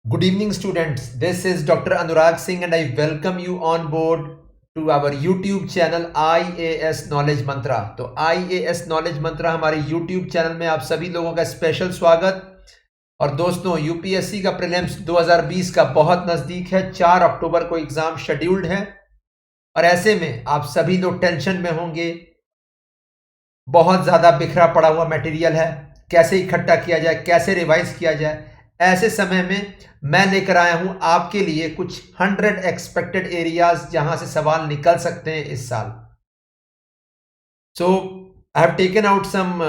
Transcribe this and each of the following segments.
Good evening, students. This is Dr. Anurag Singh, and I welcome you on board to our YouTube channel IAS Knowledge Mantra. तो IAS Knowledge Mantra हमारे YouTube channel में आप सभी लोगों का special स्वागत। और दोस्तों, यूपीएससी का प्रीलिम्स 2020 का बहुत नज़दीक है। 4 अक्टूबर को एग्ज़ाम शेड्यूल्ड है और ऐसे में आप सभी लोग टेंशन में होंगे। बहुत ज़्यादा बिखरा पड़ा हुआ मटेरियल है, कैसे इकट्ठा किया जाए, कैसे रिवाइज किया जाए। ऐसे समय में मैं लेकर आया हूं आपके लिए कुछ 100 एक्सपेक्टेड एरियाज जहां से सवाल निकल सकते हैं इस साल। So I have taken out some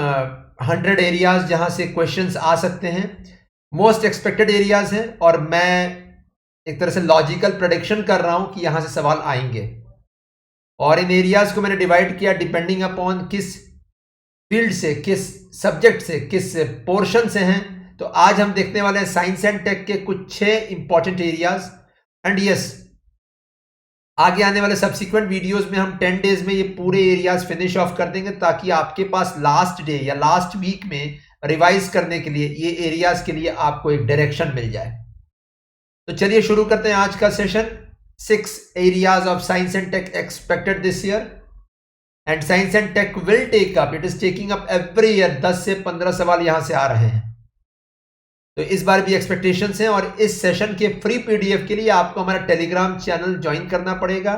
100 areas जहां से क्वेश्चंस आ सकते हैं। मोस्ट एक्सपेक्टेड एरियाज हैं और मैं एक तरह से लॉजिकल प्रेडिक्शन कर रहा हूं कि यहां से सवाल आएंगे। और इन एरियाज को मैंने डिवाइड किया डिपेंडिंग अपॉन किस फील्ड से, किस सब्जेक्ट से, किस पोर्शन से हैं। तो आज हम देखने वाले हैं साइंस एंड टेक के कुछ 6 इंपॉर्टेंट एरियाज। एंड यस, आगे आने वाले सब्सिक्वेंट वीडियोस में हम 10 डेज में ये पूरे एरियाज फिनिश ऑफ कर देंगे, ताकि आपके पास लास्ट डे या लास्ट वीक में रिवाइज करने के लिए ये एरियाज के लिए आपको एक डायरेक्शन मिल जाए। तो चलिए शुरू करते हैं आज का session. 6 areas of science and tech expected this year, and science and tech will take up, it is taking up every year. 10 से 15 सवाल यहां से आ रहे हैं, तो इस बार भी एक्सपेक्टेशंस हैं। और इस सेशन के फ्री पीडीएफ के लिए आपको हमारा टेलीग्राम चैनल ज्वाइन करना पड़ेगा।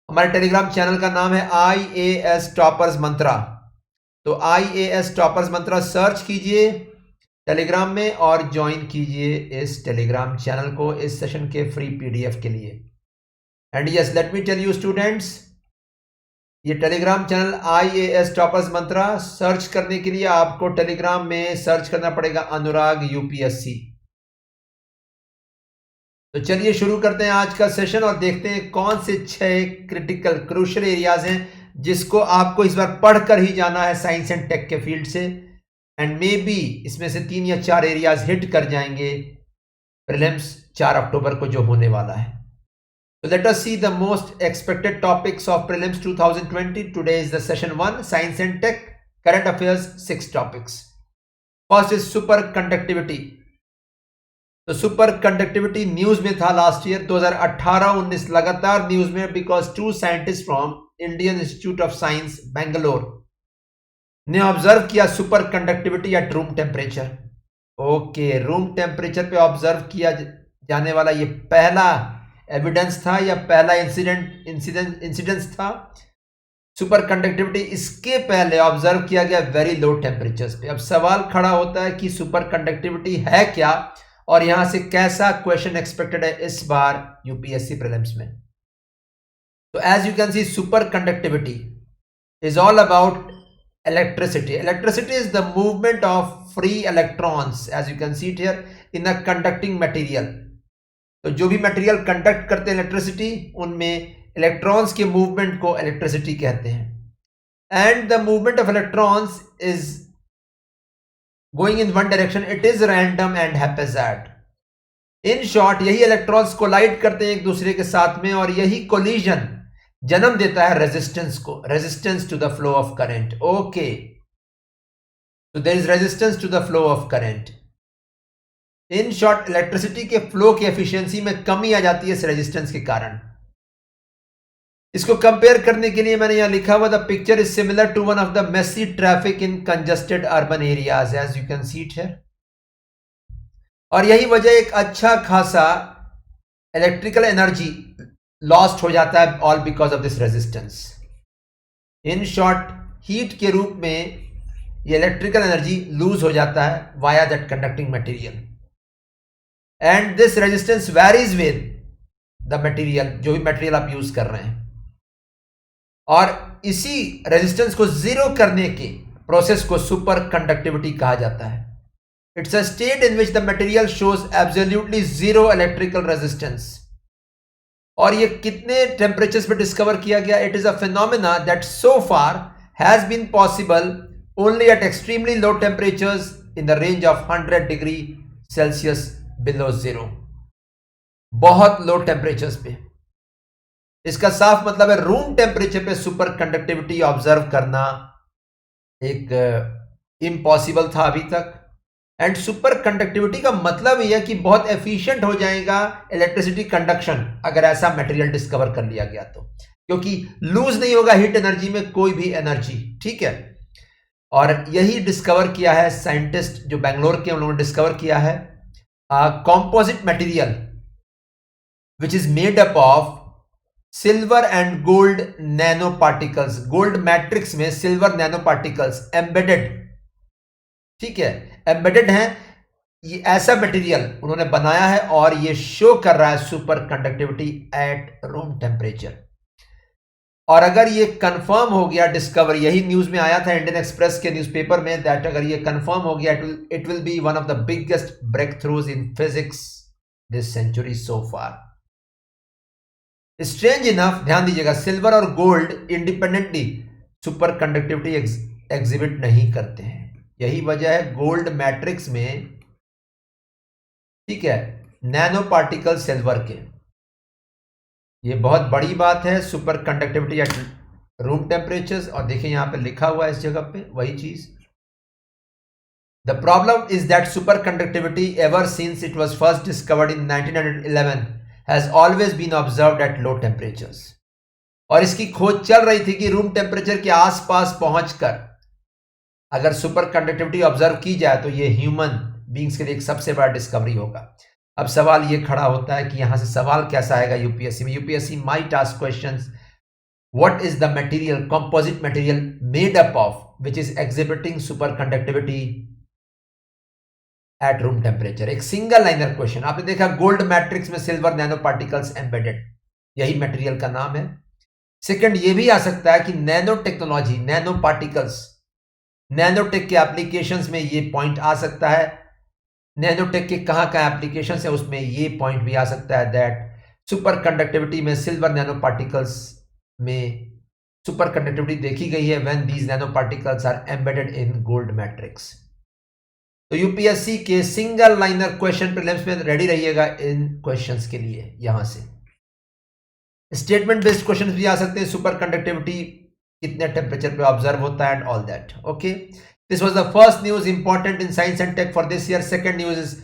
हमारे टेलीग्राम चैनल का नाम है IAS टॉपर्स मंत्रा। तो IAS टॉपर्स मंत्रा सर्च कीजिए टेलीग्राम में और ज्वाइन कीजिए इस टेलीग्राम चैनल को इस सेशन के फ्री पीडीएफ के लिए। And yes, let me tell you students, ये Telegram channel IAS toppers mantra search करने के लिए आपको टेलीग्राम में सर्च करना पड़ेगा अनुराग यूपीएससी। तो चलिए शुरू करते हैं आज का सेशन और देखते हैं कौन से 6 क्रिटिकल क्रूशियल एरियाज हैं जिसको आपको इस बार पढ़कर ही जाना है साइंस एंड टेक के फील्ड से। एंड मे बी इसमें से 3 या 4 एरियाज हिट कर जाएंगे प्रीलिम्स 4 अक्टूबर को जो होने वाला है। So let us see the most expected topics of prelims 2020. Today is the session 1, science and tech, current affairs, 6 topics. First is superconductivity. तो superconductivity न्यूज में था लास्ट ईयर 2018-19 लगातार न्यूज में, because 2 scientist from Indian institute of science Bangalore ने observe किया superconductivity eight room temperature. Okay, room temperature पे observe किया जाने वाला ये पहला एविडेंस था या पहला इंसिडेंस था सुपर कंडक्टिविटी। इसके पहले ऑब्जर्व किया गया वेरी लो टेम्परेचर्स पे। अब सवाल खड़ा होता है कि सुपर कंडक्टिविटी है क्या और यहां से कैसा क्वेश्चन एक्सपेक्टेड है इस बार यूपीएससी प्रीलिम्स में। तो as you can see, superconductivity is all about electricity. Electricity is the movement of free electrons, as you can see it here, in a conducting material. तो जो भी material conduct करते हैं electricity, उनमें electrons के movement को electricity कहते हैं। And the movement of electrons is going in one direction, it is random and haphazard. In short, यही इलेक्ट्रॉन्स कोलाइड करते हैं एक दूसरे के साथ में और यही कोलिजन जन्म देता है रेजिस्टेंस को, resistance to the flow of current. Okay, तो there is resistance to the flow of current. In short, electricity के फ्लो की एफिशिएंसी में कमी आ जाती है इस रेजिस्टेंस के कारण। इसको कंपेयर करने के लिए मैंने यहां लिखा हुआ, the picture is similar to one of the messy traffic in congested urban areas, as you can see it here. और यही वजह, एक अच्छा खासा इलेक्ट्रिकल एनर्जी लॉस्ट हो जाता है, all because of this resistance. In short, heat के रूप में ये इलेक्ट्रिकल एनर्जी लूज हो जाता है via that conducting material. And this resistance varies with the material, जो भी मटेरियल आप यूज कर रहे हैं। और इसी रेजिस्टेंस को जीरो करने के प्रोसेस को सुपर कंडक्टिविटी कहा जाता है। It's a state in which the material shows absolutely zero electrical resistance. और ये कितने टेम्परेचर्स पे डिस्कवर किया गया? It is a phenomena that so far has been possible only at extremely low temperatures in the range of 100 degree Celsius below zero, बहुत low temperatures पे। इसका साफ मतलब है रूम टेम्परेचर पे सुपर कंडक्टिविटी ऑब्जर्व करना एक इम्पॉसिबल था अभी तक। एंड सुपर कंडक्टिविटी का मतलब यह है कि बहुत एफिशिएंट हो जाएगा इलेक्ट्रिसिटी कंडक्शन अगर ऐसा मटेरियल डिस्कवर कर लिया गया तो, क्योंकि लूज नहीं होगा हीट एनर्जी में कोई भी एनर्जी, ठीक है। और यही डिस्कवर किया है साइंटिस्ट जो बेंगलोर के, उन्होंने डिस्कवर किया है composite material which is made up of silver and gold nano particles, gold matrix में सिल्वर नैनो पार्टिकल्स एम्बेडेड, ठीक है, एम्बेडेड है। ये ऐसा मटेरियल उन्होंने बनाया है और ये शो कर रहा है super conductivity eight room temperature. और अगर ये कंफर्म हो गया डिस्कवर, यही न्यूज में आया था इंडियन एक्सप्रेस के न्यूज़पेपर में, दैट अगर ये कंफर्म हो गया it will be one of the biggest breakthroughs in physics this century so far. Strange enough, ध्यान दीजिएगा, सिल्वर और gold independently superconductivity exhibit नहीं करते हैं। यही वजह है गोल्ड मैट्रिक्स में, ठीक है, नैनो पार्टिकल सिल्वर के। ये बहुत बड़ी बात है, super conductivity at room temperatures. और देखिए यहां पे लिखा हुआ है इस जगह पे वही चीज। The problem is that superconductivity ever since it was first discovered in 1911 has always been observed at low temperatures. और इसकी खोज चल रही थी कि रूम टेम्परेचर के आसपास पहुंचकर अगर सुपर कंडक्टिविटी ऑब्जर्व की जाए तो ये ह्यूमन बींग्स के लिए एक सबसे बड़ा डिस्कवरी होगा। अब सवाल ये खड़ा होता है कि यहां से सवाल कैसा आएगा यूपीएससी में। UPSC might ask questions, what is the material, composite material made up of which is exhibiting super conductivity eight room temperature. एक सिंगल लाइनर क्वेश्चन। आपने देखा गोल्ड मैट्रिक्स में सिल्वर नैनो पार्टिकल्स एम्बेडेड, यही material का नाम है। Second, ये भी आ सकता है कि nano technology, nano particles, nanotech के एप्लीकेशंस में ये पॉइंट आ सकता है। नैनोटेक के कहां कहां एप्लीकेशंस है उसमें ये पॉइंट भी आ सकता है दैट सुपर कंडक्टिविटी में सिल्वर नैनो पार्टिकल्स में सुपर कंडक्टिविटी देखी गई है when these nanoparticles are embedded in gold matrix. तो यूपीएससी के सिंगल लाइनर क्वेश्चन प्रीलिम्स में रेडी रहिएगा इन क्वेश्चंस के लिए। यहां से स्टेटमेंट बेस्ड क्वेश्चंस भी आ सकते हैं, सुपर कंडक्टिविटी कितने टेम्परेचर पे ऑब्जर्व होता है and all that. Okay, this was the first news important in science and tech for this year. Second news is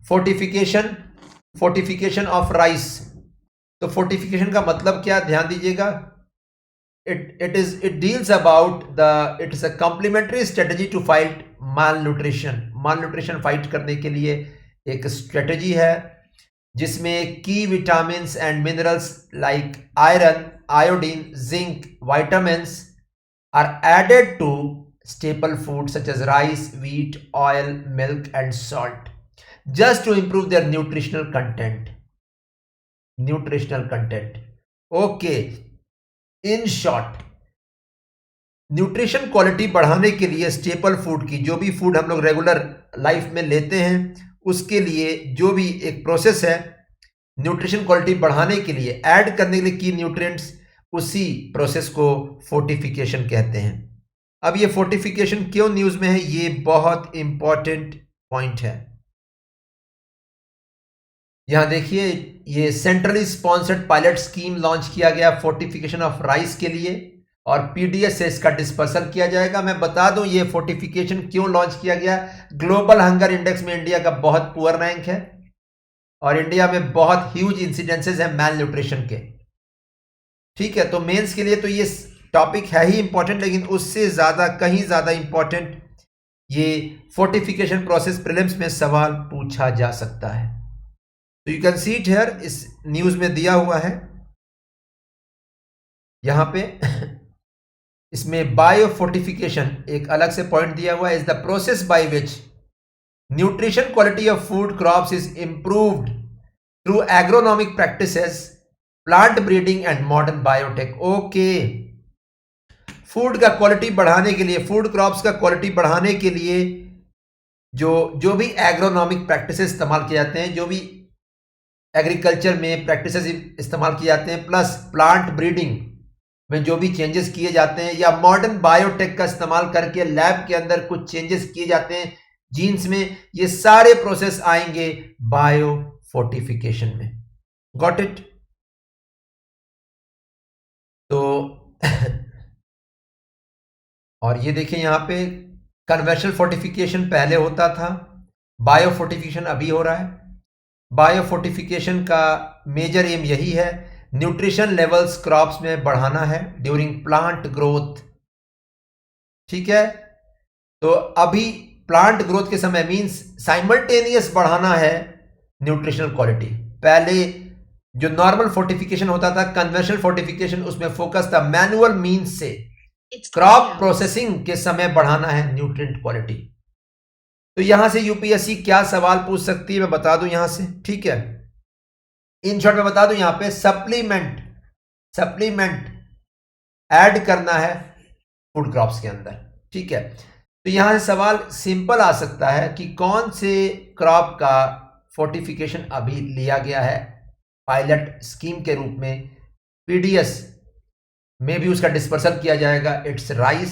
fortification of rice. तो फोर्टिफिकेशन का मतलब क्या, ध्यान दीजिएगा, it deals about it is a complementary strategy to fight malnutrition fight करने के लिए एक स्ट्रेटजी है जिसमें की vitamin and minerals like iron, iodine, zinc, vitamins are added to staple foods such as rice, wheat, oil, milk and salt just to improve their nutritional content. Okay, in short, nutrition quality बढ़ाने के लिए staple food की, जो भी food हम लोग regular life में लेते हैं उसके लिए जो भी एक प्रोसेस है न्यूट्रिशन क्वालिटी बढ़ाने के लिए, ऐड करने के लिए की न्यूट्रिएंट्स, उसी प्रोसेस को फोर्टिफिकेशन कहते हैं। अब ये फोर्टिफिकेशन क्यों न्यूज में है, ये बहुत इंपॉर्टेंट पॉइंट है। यहां देखिए, ये centrally sponsored pilot scheme launch किया गया फोर्टिफिकेशन ऑफ राइस के लिए और पीडीएस से इसका डिस्पर्सल किया जाएगा। मैं बता दूं ये फोर्टिफिकेशन क्यों लॉन्च किया गया। ग्लोबल हंगर इंडेक्स में इंडिया का बहुत पुअर रैंक है और इंडिया में बहुत ह्यूज इंसिडेंसेस है मैल न्यूट्रिशन के, ठीक है। तो मेंस के लिए तो ये टॉपिक है ही इंपॉर्टेंट, लेकिन उससे ज्यादा, कहीं ज्यादा इंपॉर्टेंट ये फोर्टिफिकेशन प्रोसेस प्रीलिम्स में सवाल पूछा जा सकता है। तो you can see it here, इस न्यूज में दिया हुआ है यहां पे इसमें बायो फोर्टिफिकेशन एक अलग से पॉइंट दिया हुआ है, is the process by which nutrition quality of food crops is improved through agronomic practices, plant breeding and modern biotech. Okay, food का क्वालिटी बढ़ाने के लिए, फूड क्रॉप्स का क्वालिटी बढ़ाने के लिए जो भी एग्रोनॉमिक प्रैक्टिसेस इस्तेमाल किए जाते हैं, जो भी एग्रीकल्चर में प्रैक्टिसेस इस्तेमाल किए जाते हैं, प्लस प्लांट ब्रीडिंग में जो भी चेंजेस किए जाते हैं, या मॉडर्न बायोटेक का इस्तेमाल करके लैब के अंदर कुछ चेंजेस किए जाते हैं जीन्स में, ये सारे प्रोसेस आएंगे बायो फोर्टिफिकेशन में। Got it? तो और ये देखिए यहां पे कन्वेंशनल फोर्टिफिकेशन पहले होता था, बायोफोर्टिफिकेशन अभी हो रहा है। बायोफोर्टिफिकेशन का मेजर एम यही है, न्यूट्रिशन लेवल्स क्रॉप्स में बढ़ाना है ड्यूरिंग प्लांट ग्रोथ। ठीक है, तो अभी प्लांट ग्रोथ के समय मींस साइमल्टेनियस बढ़ाना है न्यूट्रिशनल क्वालिटी। पहले जो नॉर्मल फोर्टिफिकेशन होता था, कन्वेंशनल फोर्टिफिकेशन, उसमें फोकस था मैनुअल मींस से क्रॉप प्रोसेसिंग के समय बढ़ाना है न्यूट्रिएंट क्वालिटी। तो यहां से यूपीएससी क्या सवाल पूछ सकती है मैं बता दूं यहां से। ठीक है, इन शॉर्ट में बता दूं, यहां पे सप्लीमेंट ऐड करना है फूड क्रॉप्स के अंदर। ठीक है, तो यहां से सवाल सिंपल आ सकता है कि कौन से क्रॉप का फोर्टिफिकेशन अभी लिया गया है पायलट स्कीम के रूप में, पीडीएस में भी उसका डिस्पर्सल किया जाएगा, इट्स राइस।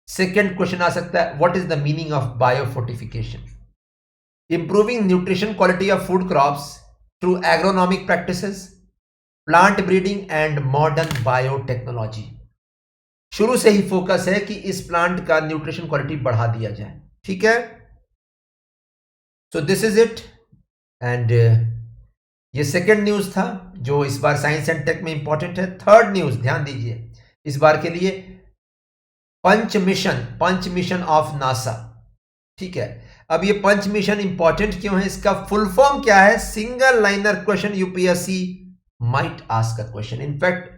सेकेंड क्वेश्चन आ सकता है, what is the meaning of biofortification? Improving nutrition quality of food crops through agronomic practices, plant breeding and modern biotechnology. शुरू से ही फोकस है कि इस प्लांट का न्यूट्रिशन क्वालिटी बढ़ा दिया जाए। ठीक है, so this is it. And ये सेकेंड न्यूज था जो इस बार साइंस एंड टेक में इंपॉर्टेंट है। थर्ड न्यूज ध्यान दीजिए इस बार के लिए, पंच मिशन ऑफ नासा। ठीक है, अब ये पंच मिशन इंपॉर्टेंट क्यों है, इसका फुल फॉर्म क्या है? Single liner question UPSC might ask a question. In fact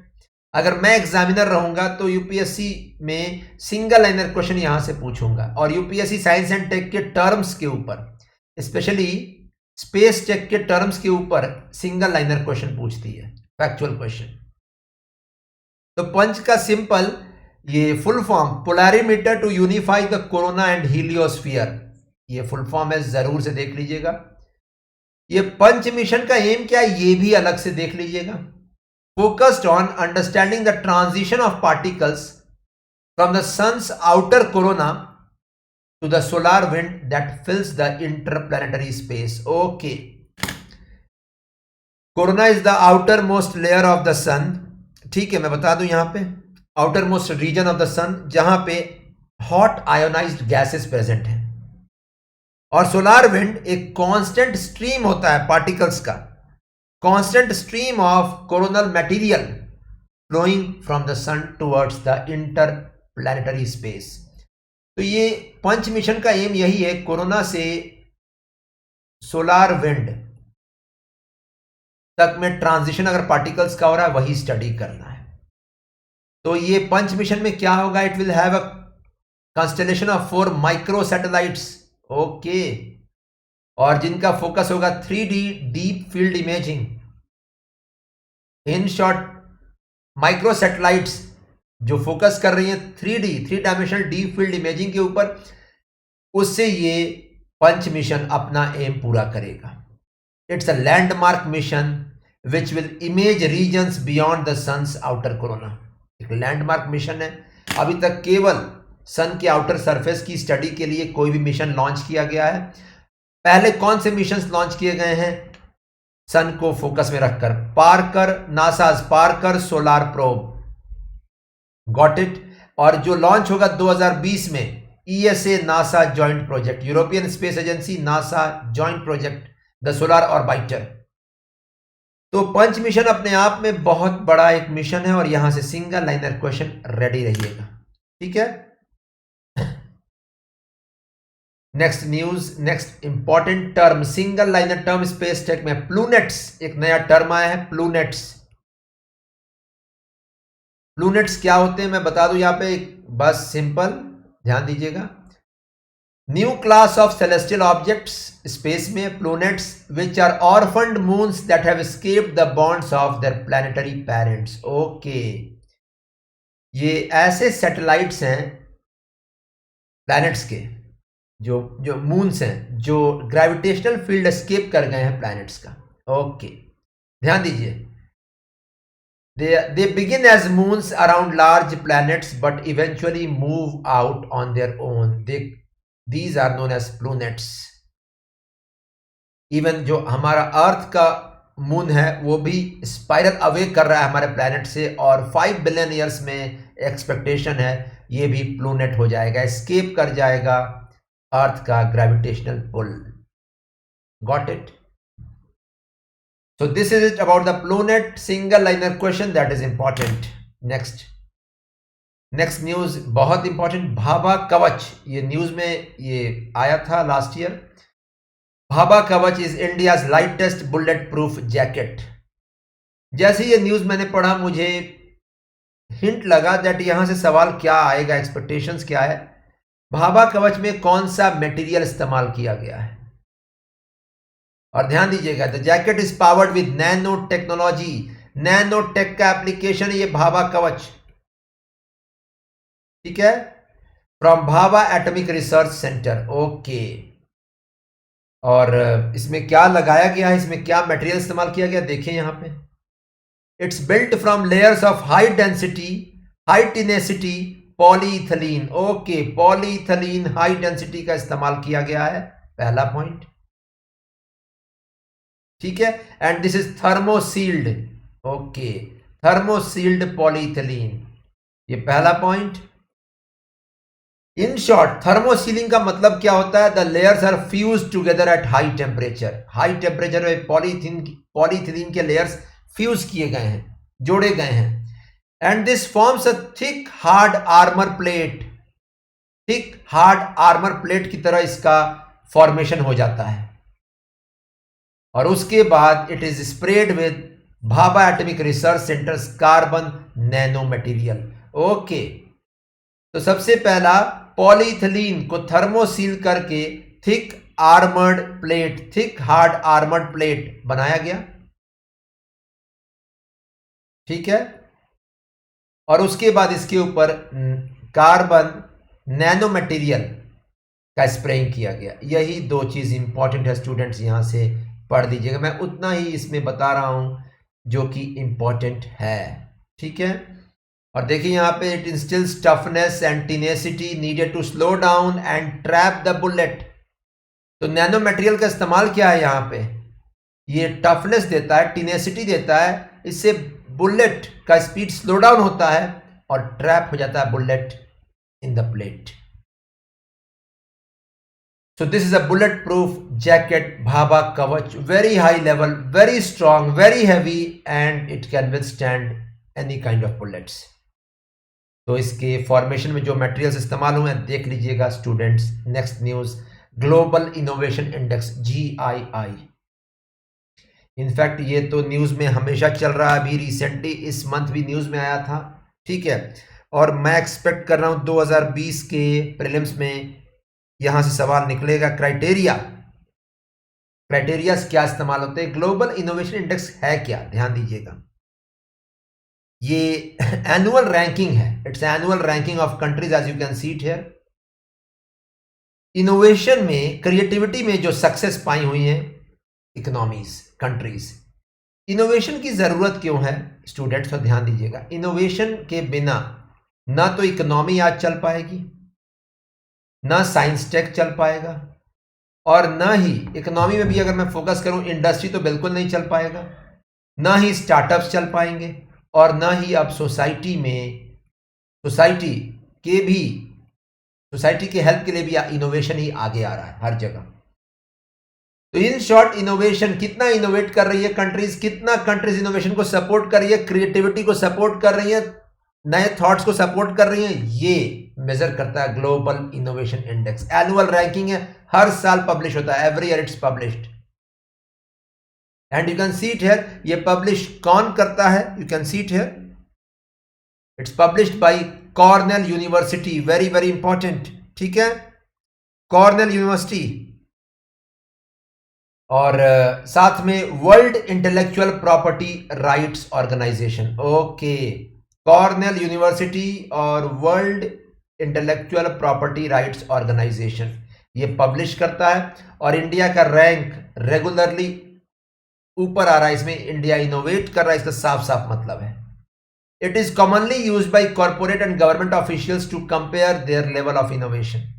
अगर मैं एग्जामिनर रहूंगा तो यूपीएससी में सिंगल लाइनर क्वेश्चन यहां से पूछूंगा। और यूपीएससी साइंस एंड टेक के टर्म्स के ऊपर, स्पेशली स्पेस टेक के टर्म्स के ऊपर सिंगल लाइनर क्वेश्चन पूछती है, फैक्चुअल क्वेश्चन। तो पंच का सिंपल ये full form, polarimeter to unify the corona and heliosphere, ये फुल फॉर्म है, जरूर से देख लीजिएगा। ये पंच मिशन का एम क्या है ये भी अलग से देख लीजिएगा। Focused on understanding the transition of particles from the sun's outer corona to the solar wind that fills the interplanetary space. Okay, corona is the outermost layer of the sun. ठीक है, मैं बता दूं यहां पे outermost region of the sun जहां पे hot ionised gases present हैं। और सोलार विंड एक कांस्टेंट स्ट्रीम होता है पार्टिकल्स का, constant stream of coronal material flowing from the sun towards the interplanetary space. तो ये पंच मिशन का एम यही है, कोरोना से सोलार विंड तक में ट्रांजिशन अगर पार्टिकल्स का हो रहा है वही स्टडी करना है। तो ये पंच मिशन में क्या होगा, it will have a constellation of 4 micro satellites. Okay, और जिनका फोकस होगा 3D deep field imaging. In short, micro satellites जो फोकस कर रही है 3 डायमेंशनल डीप फील्ड इमेजिंग के ऊपर, उससे ये पंच मिशन अपना एम पूरा करेगा। It's a landmark mission which will image regions beyond the sun's outer corona. एक लैंडमार्क मिशन है। अभी तक केवल सन के आउटर सरफेस की स्टडी के लिए कोई भी मिशन लॉन्च किया गया है। पहले कौन से मिशन लॉन्च किए गए हैं सन को फोकस में रखकर? Parker, NASA's Parker solar probe, got it. और जो लॉन्च होगा 2020 में, ESA NASA joint project, European space agency NASA joint project, the solar orbiter. तो पंच मिशन अपने आप में बहुत बड़ा एक मिशन है और यहां से सिंगल लाइनर क्वेश्चन रेडी रहिएगा। ठीक है, next news, next important term, single liner term space tech में प्लूनेट्स, एक नया टर्म आया है प्लूनेट्स। प्लूनेट्स क्या होते हैं मैं बता दूं यहां पे, बस सिंपल ध्यान दीजिएगा। New class of celestial objects space में, ploonets which are orphaned moons that have escaped the bonds of their planetary parents. Okay, ये ऐसे सैटेलाइट्स हैं प्लैनेट्स के, जो मून्स हैं जो ग्रेविटेशनल फील्ड एस्केप कर गए हैं प्लैनेट्स का। ओके, ध्यान दीजिए, They begin as moons around large planets but eventually move out on their own. These are known as planets. Even जो हमारा अर्थ का मून है वो भी स्पाइरल अवे कर रहा है हमारे प्लैनेट से, और 5 बिलियन ईयर्स में एक्सपेक्टेशन है ये भी प्लूनेट हो जाएगा, एस्केप कर जाएगा अर्थ का gravitational pull. Got it? So this is it about the Plonet single liner question that is important. Next news बहुत इंपॉर्टेंट, भाभा कवच, ये न्यूज में ये आया था last year. Bhabha Kavach is India's lightest bullet proof jacket. जैसे ये न्यूज मैंने पढ़ा मुझे हिंट लगा दैट यहां से सवाल क्या आएगा, एक्सपेक्टेशंस क्या है। भाभा कवच में कौन सा मटेरियल इस्तेमाल किया गया है? और ध्यान दीजिएगा, the jacket is powered with nano technology. Nano tech का एप्लीकेशन ये भाभा कवच, ठीक है, from Bhabha atomic research centre. Okay, और इसमें क्या लगाया गया है, इसमें क्या मटेरियल इस्तेमाल किया गया, देखें यहां पे। It's built from layers of high density high tenacity polyethylene. Okay, polyethylene high density का इस्तेमाल किया गया है, पहला पॉइंट, ठीक है। And this is thermosealed. Okay, thermosealed polyethylene, ये पहला पॉइंट। इन शॉर्ट, थर्मोसीलिंग का मतलब क्या होता है? The layers are fuse together at high temperature. High temperature में पॉलीथिलीन के लेयर्स फ्यूज किए गए हैं, जोड़े गए हैं। And this forms a thick hard armour plate. Thick hard armour plate की तरह इसका फॉर्मेशन हो जाता है। और उसके बाद it is spread with Bhabha atomic research centre carbon nano material. Okay, तो सबसे पहला पॉलीथिलीन को थर्मोसील करके thick armoured plate, thick hard armoured plate बनाया गया, ठीक है। और उसके बाद इसके ऊपर कार्बन नैनो मटेरियल का स्प्रेइंग किया गया। यही दो चीज इंपॉर्टेंट है स्टूडेंट्स, यहां से पढ़ दीजिएगा। मैं उतना ही इसमें बता रहा हूं जो कि इंपॉर्टेंट है, ठीक है। और देखिए यहां पे it instils toughness and tenacity needed to slow down and trap the bullet. तो नैनो मटेरियल का इस्तेमाल क्या है यहां पे? ये टफनेस देता है, टिनेसिटी देता है, इससे बुलेट का स्पीड स्लो डाउन होता है और ट्रैप हो जाता है bullet in the plate. So this is a bulletproof jacket, Bhabha Kavach, very high level, very strong, very heavy, and it can withstand any kind of bullets. तो इसके formation में जो मटेरियल्स इस्तेमाल हुए हैं देख लीजिएगा students. Next news, global innovation index GII। In fact ये तो न्यूज में हमेशा चल रहा है, अभी रिसेंटली इस मंथ भी न्यूज में आया था, ठीक है। और मैं एक्सपेक्ट कर रहा हूं 2020 के प्रीलिम्स में यहां से सवाल निकलेगा। क्राइटेरिया क्या इस्तेमाल होते हैं? ग्लोबल इनोवेशन इंडेक्स है क्या, ध्यान दीजिएगा। ये एनुअल रैंकिंग है, it's annual ranking of countries as you can see it here. Innovation में, क्रिएटिविटी में जो सक्सेस पाई हुई हैं इकोनॉमीज, कंट्रीज। इनोवेशन की जरूरत क्यों है स्टूडेंट्स, तो ध्यान दीजिएगा। इनोवेशन के बिना ना तो इकोनॉमी आज चल पाएगी, ना साइंस टेक चल पाएगा, और ना ही इकोनॉमी में भी अगर मैं फोकस करूं इंडस्ट्री तो बिल्कुल नहीं चल पाएगा, ना ही स्टार्टअप्स चल पाएंगे, और ना ही अब सोसाइटी के हेल्प के लिए भी इनोवेशन ही आगे आ रहा है हर जगह। तो इन शॉर्ट, इनोवेशन कितना इनोवेट कर रही है कंट्रीज, कितना कंट्रीज इनोवेशन को सपोर्ट कर रही है, क्रिएटिविटी को सपोर्ट कर रही है, नए थॉट्स को सपोर्ट कर रही हैं, ये मेजर करता है global innovation index. Annual ranking है, हर साल पब्लिश होता है, every year it's published, and you can see it here. ये पब्लिश कौन करता है? You can see it here, it's published by Cornell University, very very important, ठीक है, कॉर्नेल यूनिवर्सिटी। और साथ में world intellectual property rights organization. Okay, Cornell University और world intellectual property rights organization ये पब्लिश करता है। और इंडिया का रैंक रेगुलरली ऊपर आ रहा है, इसमें इंडिया इनोवेट कर रहा है, इसका साफ साफ मतलब है। It is commonly used by corporate and government officials to compare their level of innovation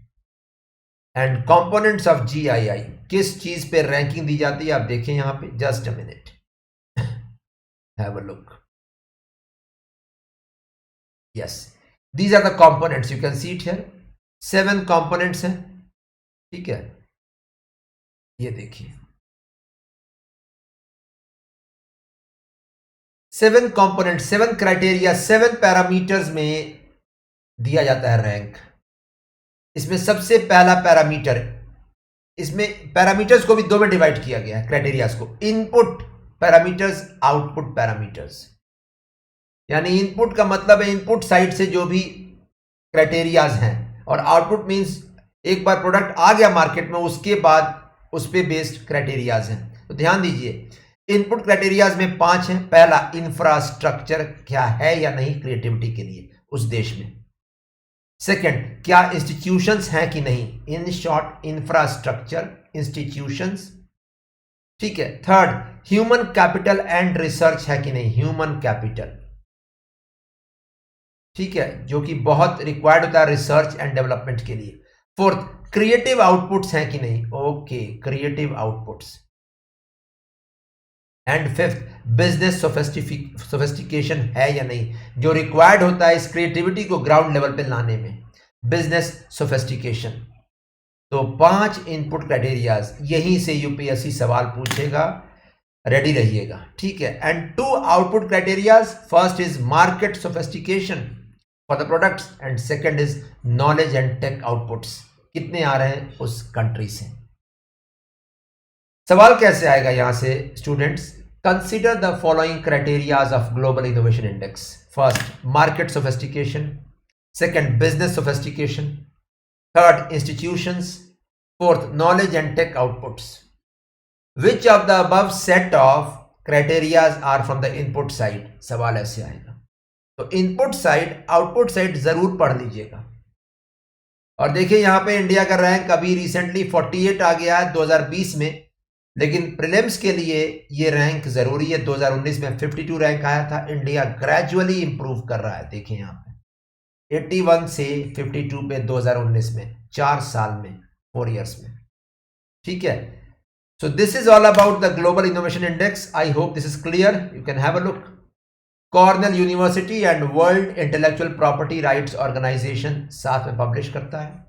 and components of GII। किस चीज पे रैंकिंग दी जाती है आप देखें यहां पे, just a minute, have a look. Yes, these are the components, you can see it here, 7 components हैं, ठीक है। ये देखिए, 7 कंपोनेंट, 7 क्राइटेरिया, 7 पैरामीटर्स में दिया जाता है रैंक। इसमें सबसे पहला पैरामीटर, इसमें पैरामीटर्स को भी दो में डिवाइड किया गया है क्राइटेरियाज को, इनपुट पैरामीटर्स, आउटपुट पैरामीटर्स। यानी इनपुट का मतलब है इनपुट साइड से जो भी क्राइटेरियाज हैं, और आउटपुट मींस एक बार प्रोडक्ट आ गया मार्केट में उसके बाद उस पे बेस्ड क्राइटेरियाज हैं। तो ध्यान दीजिए, इनपुट क्राइटेरियाज में 5 हैं। पहला, इंफ्रास्ट्रक्चर क्या है या नहीं क्रिएटिविटी के लिए उस देश में। सेकंड, क्या इंस्टीट्यूशंस हैं कि नहीं, इन शॉर्ट इंफ्रास्ट्रक्चर, इंस्टीट्यूशंस। ठीक है। Third, human capital and research है कि नहीं, ह्यूमन कैपिटल, ठीक है, जो कि बहुत रिक्वायर्ड होता है रिसर्च एंड डेवलपमेंट के लिए। फोर्थ, क्रिएटिव आउटपुट्स हैं कि नहीं, okay, creative outputs. And fifth, business sophistication है या नहीं, जो रिक्वायर्ड होता है इस क्रिएटिविटी को ग्राउंड लेवल पे लाने में, बिजनेस सोफिस्टिकेशन। तो 5 इनपुट क्राइटेरियाज, यहीं से यूपीएससी सवाल पूछेगा, रेडी रहिएगा। ठीक है। And 2 output criterias, first is market sophistication for the products and second is knowledge and tech outputs, कितने आ रहे हैं उस कंट्री से। सवाल कैसे आएगा यहां से students, consider the following criterias of global innovation index. First, market sophistication, second, business sophistication, third, institutions, fourth, knowledge and tech outputs. Which of the above set of criterias are from the input side, सवाल ऐसे आएगा। तो input side, output side जरूर पढ़ लीजिएगा। और देखिए यहां पे इंडिया का रैंक अभी रिसेंटली 48 आ गया है 2020 में, लेकिन प्रीलिम्स के लिए ये रैंक जरूरी है। 2019 में 52 रैंक आया था। इंडिया ग्रेजुअली इंप्रूव कर रहा है, देखिए यहां पे 81 से 52 पे 2019 में, 4 साल में, 4 इयर्स में। ठीक है। So this is all about the global innovation index. I hope this is clear, you can have a look. Cornell university and world intellectual property rights organisation साथ में पब्लिश करता है।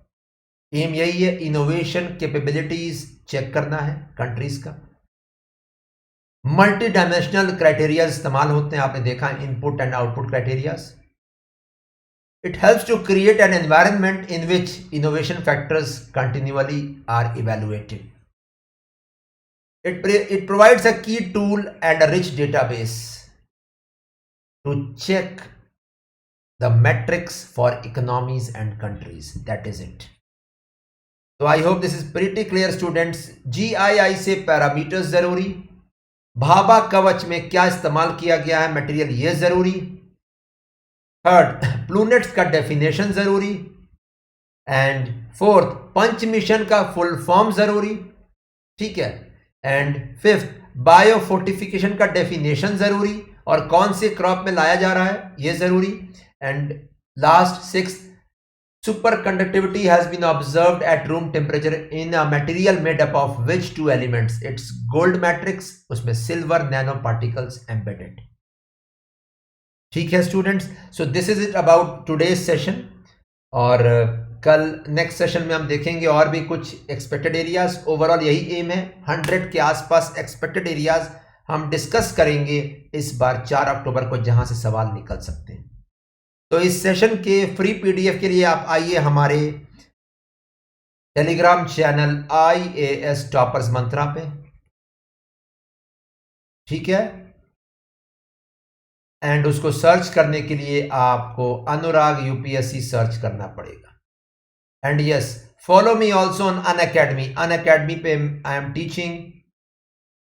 एम यही है, इनोवेशन कैपेबिलिटीज चेक करना है countries का। Multi dimensional criteria इस्तेमाल होते हैं, आपने देखा, input and output criterias. It helps to create an environment in which innovation factors continuously are evaluated. It provides a key tool and a rich database to check the metrics for economies and countries. That is it. So I hope this is pretty clear students. GII से parameters जरूरी, भाभा कवच में क्या इस्तेमाल किया गया है material, ये जरूरी। थर्ड, प्लूनेट्स का डेफिनेशन जरूरी। एंड फोर्थ, पंच मिशन का फुल फॉर्म जरूरी। ठीक है। एंड फिफ्थ, बायो फोर्टिफिकेशन का डेफिनेशन जरूरी और कौन से क्रॉप में लाया जा रहा है ये जरूरी। And last, sixth, superconductivity has been observed at room temperature in a material made up of which 2 elements, it's gold matrix, उसमें सिल्वर नैनो पार्टिकल्स एम्बेडेड। ठीक है students, so this is it about today's session. और कल next session में हम देखेंगे और भी कुछ एक्सपेक्टेड एरियाज। ओवरऑल यही एम है, 100 के आसपास एक्सपेक्टेड एरियाज हम डिस्कस करेंगे इस बार 4 अक्टूबर को, जहां से सवाल निकल सकते हैं। तो इस सेशन के फ्री पीडीएफ के लिए आप आइए हमारे टेलीग्राम चैनल IAS टॉपर्स मंत्रा पे। ठीक है। एंड उसको सर्च करने के लिए आपको अनुराग यूपीएससी सर्च करना पड़ेगा। And yes, follow me also on Unacademy. Unacademy पे I am teaching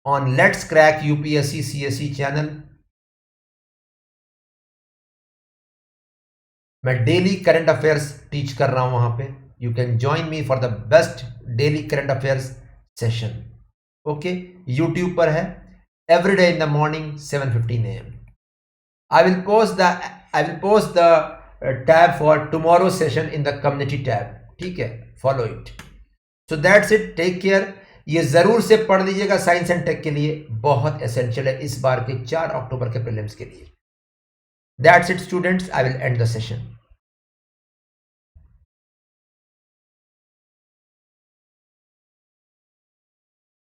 on let's crack UPSC CSE channel. मैं डेली करंट अफेयर्स टीच कर रहा हूं वहां पे। You can join me for the best daily current affairs session. Okay, YouTube पर है, every day in the morning 7:15 AM। I will post the tab for tomorrow's session in the community tab. ठीक है, follow it. So that's it. Take care. ये जरूर से पढ़ लीजिएगा, science and take के लिए बहुत एसेंशियल है इस बार के 4 अक्टूबर के प्रीलिम्स के लिए। That's it students. I will end the session.